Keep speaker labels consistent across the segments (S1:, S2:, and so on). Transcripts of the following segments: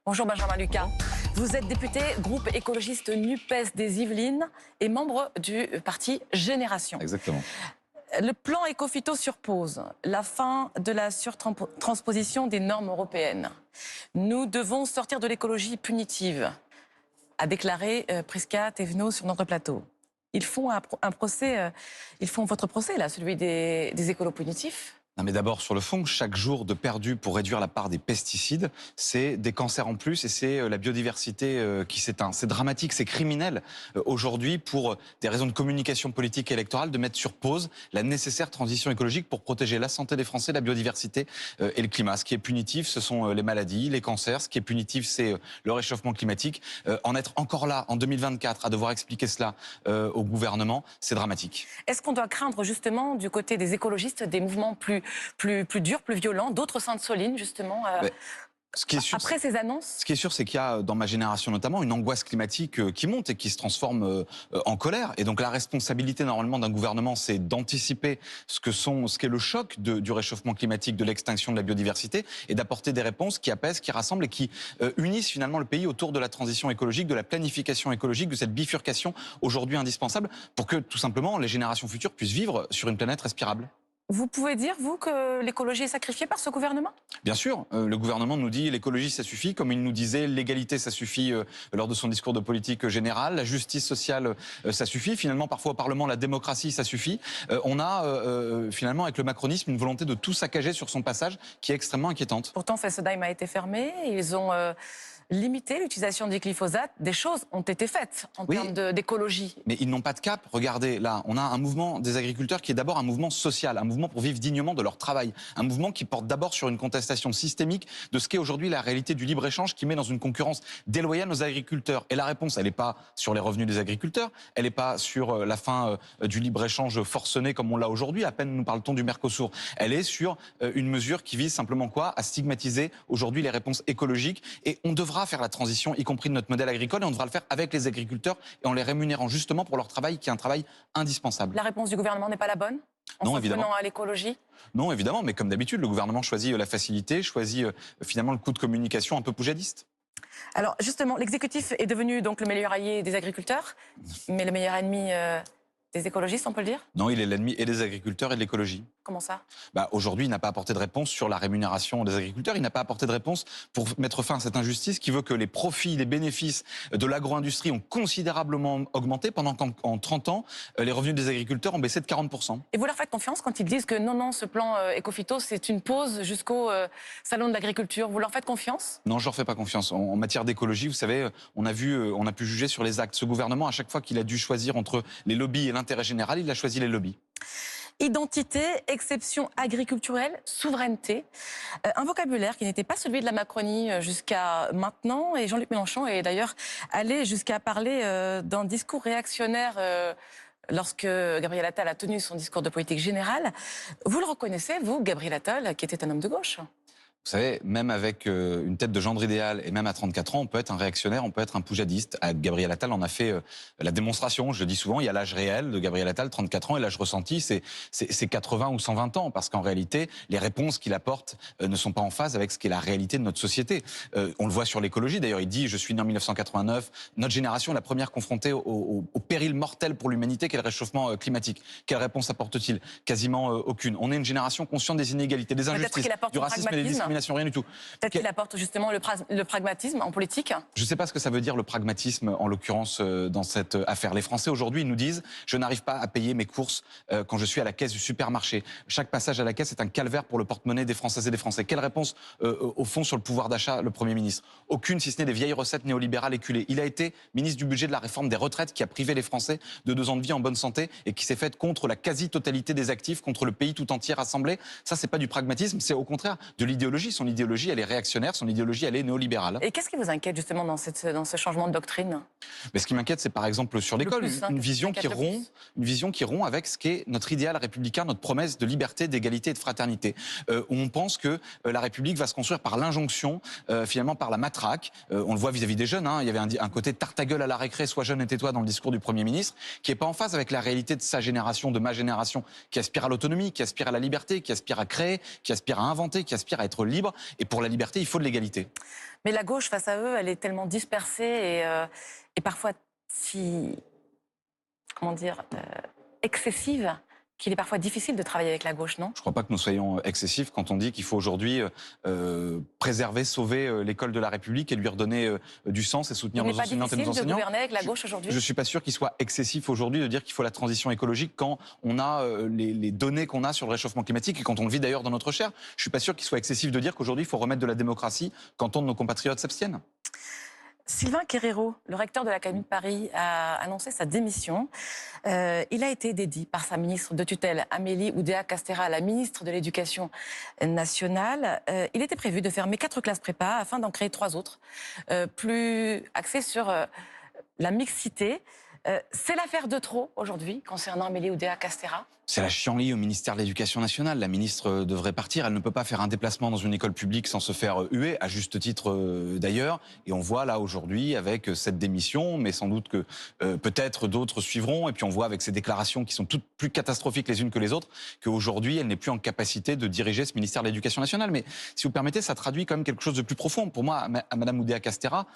S1: Bonjour Benjamin Lucas. Vous êtes député groupe écologiste NUPES des Yvelines et membre du parti Génération.
S2: Exactement.
S1: Le plan Écophyto surpose la fin de la surtransposition des normes européennes. Nous devons sortir de l'écologie punitive, a déclaré Prisca Thévenot sur notre plateau. Ils font un procès, ils font votre procès là, celui des écolos punitifs.
S2: Non mais d'abord, sur le fond, chaque jour de perdu pour réduire la part des pesticides, c'est des cancers en plus et c'est la biodiversité qui s'éteint. C'est dramatique, c'est criminel aujourd'hui pour des raisons de communication politique et électorale de mettre sur pause la nécessaire transition écologique pour protéger la santé des Français, la biodiversité et le climat. Ce qui est punitif, ce sont les maladies, les cancers. Ce qui est punitif, c'est le réchauffement climatique. En être encore là, en 2024, à devoir expliquer cela au gouvernement, c'est dramatique.
S1: Est-ce qu'on doit craindre justement du côté des écologistes des mouvements plus durs, plus violents, d'autres Sainte-Soline justement après ces annonces?
S2: Ce qui est sûr, c'est qu'il y a dans ma génération notamment une angoisse climatique qui monte et qui se transforme en colère. Et donc la responsabilité normalement d'un gouvernement, c'est d'anticiper ce qu'est le choc du réchauffement climatique, de l'extinction de la biodiversité, et d'apporter des réponses qui apaisent, qui rassemblent et qui unissent finalement le pays autour de la transition écologique, de la planification écologique, de cette bifurcation aujourd'hui indispensable pour que tout simplement les générations futures puissent vivre sur une planète respirable.
S1: Vous pouvez dire, vous, que l'écologie est sacrifiée par ce gouvernement?
S2: Bien sûr, le gouvernement nous dit l'écologie ça suffit, comme il nous disait l'égalité ça suffit lors de son discours de politique générale, la justice sociale ça suffit, finalement parfois au Parlement la démocratie ça suffit. On a finalement avec le macronisme une volonté de tout saccager sur son passage qui est extrêmement inquiétante.
S1: Pourtant Fessenheim a été fermé, ils ont limité l'utilisation du glyphosate, des choses ont été faites en termes d'écologie.
S2: Mais ils n'ont pas de cap. Regardez, là, on a un mouvement des agriculteurs qui est d'abord un mouvement social, un mouvement pour vivre dignement de leur travail, un mouvement qui porte d'abord sur une contestation systémique de ce qu'est aujourd'hui la réalité du libre-échange qui met dans une concurrence déloyale nos agriculteurs. Et la réponse, elle n'est pas sur les revenus des agriculteurs, elle n'est pas sur la fin du libre-échange forcené comme on l'a aujourd'hui, à peine nous parle-t-on du Mercosur. Elle est sur une mesure qui vise simplement quoi? À stigmatiser aujourd'hui les réponses écologiques. Et on devra faire la transition, y compris de notre modèle agricole, et on devra le faire avec les agriculteurs et en les rémunérant justement pour leur travail qui est un travail indispensable.
S1: La réponse du gouvernement n'est pas la bonne? En s'en prenant à l'écologie?
S2: Non, évidemment, mais comme d'habitude, le gouvernement choisit la facilité, choisit finalement le coup de communication un peu poujadiste.
S1: Alors justement, l'exécutif est devenu donc le meilleur allié des agriculteurs, mais le meilleur ennemi des écologistes, on peut le dire?
S2: Non, il est l'ennemi et des agriculteurs et de l'écologie.
S1: Comment ça?
S2: Aujourd'hui, il n'a pas apporté de réponse sur la rémunération des agriculteurs. Il n'a pas apporté de réponse pour mettre fin à cette injustice qui veut que les profits, les bénéfices de l'agro-industrie ont considérablement augmenté pendant qu'en 30 ans, les revenus des agriculteurs ont baissé de 40%.
S1: Et vous leur faites confiance quand ils disent que non, ce plan Écophyto, c'est une pause jusqu'au salon de l'agriculture? Vous leur faites confiance?
S2: Non, je leur fais pas confiance. En matière d'écologie, vous savez, on a pu juger sur les actes. Ce gouvernement, à chaque fois qu'il a dû choisir entre les lobbies et l'intérêt général, il a choisi les lobbies.
S1: Identité, exception agriculturelle, souveraineté. Un vocabulaire qui n'était pas celui de la Macronie jusqu'à maintenant. Et Jean-Luc Mélenchon est d'ailleurs allé jusqu'à parler d'un discours réactionnaire lorsque Gabriel Attal a tenu son discours de politique générale. Vous le reconnaissez, vous, Gabriel Attal, qui était un homme de gauche?
S2: Vous savez, même avec une tête de gendre idéal et même à 34 ans, on peut être un réactionnaire, on peut être un poujadiste. Gabriel Attal en a fait la démonstration. Je le dis souvent, il y a l'âge réel de Gabriel Attal, 34 ans, et l'âge ressenti, c'est 80 ou 120 ans. Parce qu'en réalité, les réponses qu'il apporte ne sont pas en phase avec ce qu'est la réalité de notre société. On le voit sur l'écologie, d'ailleurs, il dit « Je suis né en 1989, notre génération est la première confrontée au péril mortel pour l'humanité qu'est le réchauffement climatique. » Quelle réponse apporte-t-il? Quasiment aucune. On est une génération consciente des inégalités, des injustices, du racisme et des discriminations. Rien du tout.
S1: Peut-être qu'il apporte justement le pragmatisme en politique?
S2: Je ne sais pas ce que ça veut dire le pragmatisme en l'occurrence dans cette affaire. Les Français aujourd'hui nous disent « je n'arrive pas à payer mes courses quand je suis à la caisse du supermarché ». Chaque passage à la caisse est un calvaire pour le porte-monnaie des Françaises et des Français. Quelle réponse au fond sur le pouvoir d'achat le Premier ministre? Aucune, si ce n'est des vieilles recettes néolibérales éculées. Il a été ministre du budget de la réforme des retraites qui a privé les Français de 2 ans de vie en bonne santé et qui s'est faite contre la quasi-totalité des actifs, contre le pays tout entier rassemblé. Ça, c'est pas du pragmatisme, c'est au contraire de l'idéologie. Son idéologie, elle est réactionnaire, son idéologie, elle est néolibérale.
S1: Et qu'est-ce qui vous inquiète justement dans ce changement de doctrine?
S2: Mais ce qui m'inquiète, c'est par exemple sur l'école, une vision qui rompt avec ce qu'est notre idéal républicain, notre promesse de liberté, d'égalité et de fraternité. On pense que la République va se construire par l'injonction, finalement par la matraque. On le voit vis-à-vis des jeunes, il y avait un côté tarte à gueule à la récré, sois jeune et tais-toi dans le discours du Premier ministre, qui n'est pas en phase avec la réalité de sa génération, de ma génération, qui aspire à l'autonomie, qui aspire à la liberté, qui aspire à créer, qui aspire à inventer, qui aspire à être libre. Et pour la liberté, il faut de l'égalité.
S1: Mais la gauche, face à eux, elle est tellement dispersée et parfois si, comment dire, excessive, qu'il est parfois difficile de travailler avec la gauche, non?
S2: Je ne crois pas que nous soyons excessifs quand on dit qu'il faut aujourd'hui préserver, sauver l'école de la République et lui redonner du sens et soutenir
S1: Il n'est
S2: nos
S1: pas
S2: enseignantes et
S1: difficile
S2: nos
S1: de
S2: enseignants.
S1: gouverner avec la gauche aujourd'hui?
S2: Je ne suis pas sûr qu'il soit excessif aujourd'hui de dire qu'il faut la transition écologique quand on a les données qu'on a sur le réchauffement climatique et quand on le vit d'ailleurs dans notre chair. Je ne suis pas sûr qu'il soit excessif de dire qu'aujourd'hui il faut remettre de la démocratie quand tant de nos compatriotes s'abstiennent.
S1: Sylvain Quérero, le recteur de l'Académie de Paris, a annoncé sa démission. Il a été dédié par sa ministre de tutelle, Amélie Oudéa-Castéra, la ministre de l'Éducation nationale. Il était prévu de fermer 4 classes prépa afin d'en créer 3 autres, plus axées sur la mixité. C'est l'affaire de trop aujourd'hui concernant Amélie Oudéa-Castéra.
S2: C'est la chienlit au ministère de l'Éducation nationale. La ministre devrait partir. Elle ne peut pas faire un déplacement dans une école publique sans se faire huer, à juste titre d'ailleurs. Et on voit là aujourd'hui avec cette démission, mais sans doute que peut-être d'autres suivront. Et puis on voit avec ces déclarations qui sont toutes plus catastrophiques les unes que les autres, qu'aujourd'hui elle n'est plus en capacité de diriger ce ministère de l'Éducation nationale. Mais si vous permettez, ça traduit quand même quelque chose de plus profond. Pour moi, à Madame Oudéa-Castéra,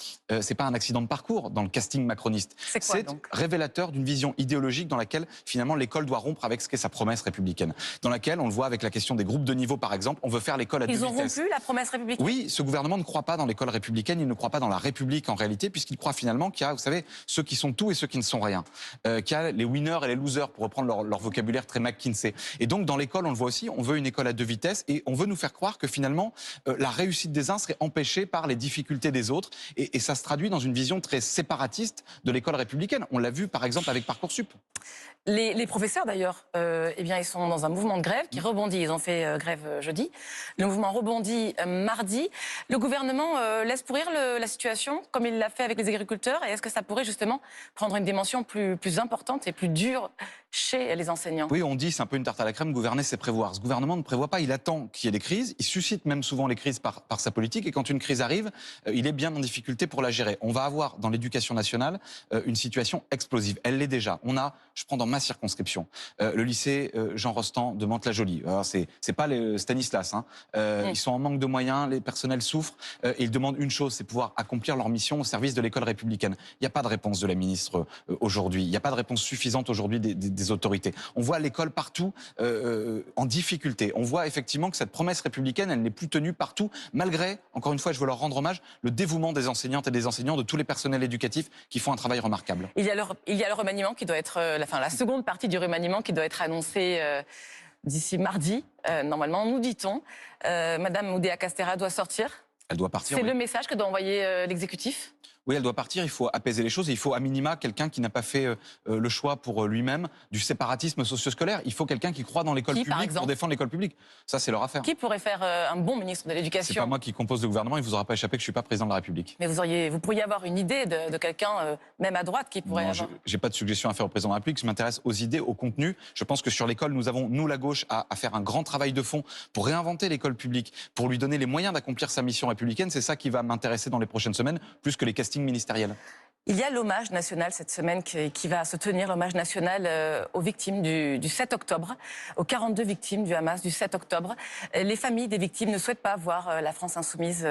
S2: c'est pas un accident de parcours dans le casting macroniste.
S1: C'est quoi donc?
S2: Révélateur d'une vision idéologique dans laquelle finalement l'école doit rompre avec ce qu'est sa promesse républicaine, dans laquelle on le voit avec la question des groupes de niveau par exemple, on veut faire l'école à 2 vitesses.
S1: Ils ont rompu la promesse républicaine?
S2: Oui, ce gouvernement ne croit pas dans l'école républicaine, il ne croit pas dans la République en réalité, puisqu'il croit finalement qu'il y a, vous savez, ceux qui sont tout et ceux qui ne sont rien, qu'il y a les winners et les losers, pour reprendre leur vocabulaire très McKinsey. Et donc dans l'école, on le voit aussi, on veut une école à 2 vitesses et on veut nous faire croire que finalement la réussite des uns serait empêchée par les difficultés des autres, et ça se traduit dans une vision très séparatiste de l'école républicaine. On l'a vu par exemple avec Parcoursup.
S1: Les professeurs, d'ailleurs, eh bien, ils sont dans un mouvement de grève qui rebondit. Ils ont fait grève jeudi. Le mouvement rebondit mardi. Le gouvernement laisse pourrir la situation, comme il l'a fait avec les agriculteurs. Et est-ce que ça pourrait justement prendre une dimension plus importante et plus dure chez les enseignants?
S2: Oui, on dit, c'est un peu une tarte à la crème, gouverner, c'est prévoir. Ce gouvernement ne prévoit pas, il attend qu'il y ait des crises. Il suscite même souvent les crises par sa politique. Et quand une crise arrive, il est bien en difficulté pour la gérer. On va avoir dans l'éducation nationale une situation explosive. Elle l'est déjà. On a, je prends dans ma circonscription, le lycée Jean Rostand de Mantes-la-Jolie. C'est pas les Stanislas. Hein. Ils sont en manque de moyens, les personnels souffrent. Et ils demandent une chose, c'est pouvoir accomplir leur mission au service de l'école républicaine. Il n'y a pas de réponse de la ministre aujourd'hui. Il n'y a pas de réponse suffisante aujourd'hui des autorités. On voit l'école partout en difficulté. On voit effectivement que cette promesse républicaine, elle n'est plus tenue partout, malgré, encore une fois, je veux leur rendre hommage, le dévouement des enseignantes et des enseignants, de tous les personnels éducatifs qui font un travail remarquable.
S1: Il y a le remaniement qui doit être, la seconde partie du remaniement qui doit être annoncée d'ici mardi, normalement, nous dit-on. Madame Oudéa-Castéra doit sortir.
S2: Elle doit partir.
S1: C'est
S2: oui.
S1: le message que doit envoyer l'exécutif?
S2: Oui, elle doit partir, il faut apaiser les choses et il faut à minima quelqu'un qui n'a pas fait le choix pour lui-même du séparatisme socio-scolaire. Il faut quelqu'un qui croit dans l'école publique pour défendre l'école publique. Ça, c'est leur affaire.
S1: Qui pourrait faire un bon ministre de l'Éducation?
S2: C'est pas moi qui compose le gouvernement, il vous aura pas échappé que je suis pas président de la République.
S1: Mais vous pourriez avoir une idée de quelqu'un, même à droite, qui pourrait avoir...
S2: J'ai pas de suggestion à faire au président de la République, je m'intéresse aux idées, au contenu. Je pense que sur l'école, nous avons, nous la gauche, à faire un grand travail de fond pour réinventer l'école publique, pour lui donner les moyens d'accomplir sa mission républicaine. C'est ça qui va m'intéresser dans les prochaines semaines, plus que les castings ministériels.
S1: Il y a l'hommage national cette semaine qui va se tenir, l'hommage national aux victimes du 7 octobre, aux 42 victimes du Hamas du 7 octobre. Les familles des victimes ne souhaitent pas voir la France insoumise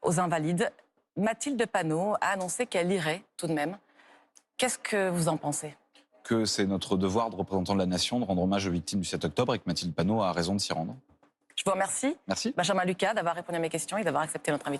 S1: aux invalides. Mathilde Panot a annoncé qu'elle irait tout de même. Qu'est-ce que vous en pensez?
S2: Que c'est notre devoir de représentant de la nation de rendre hommage aux victimes du 7 octobre et que Mathilde Panot a raison de s'y rendre.
S1: Je vous remercie.
S2: Merci.
S1: Benjamin Lucas d'avoir répondu à mes questions et d'avoir accepté notre invitation.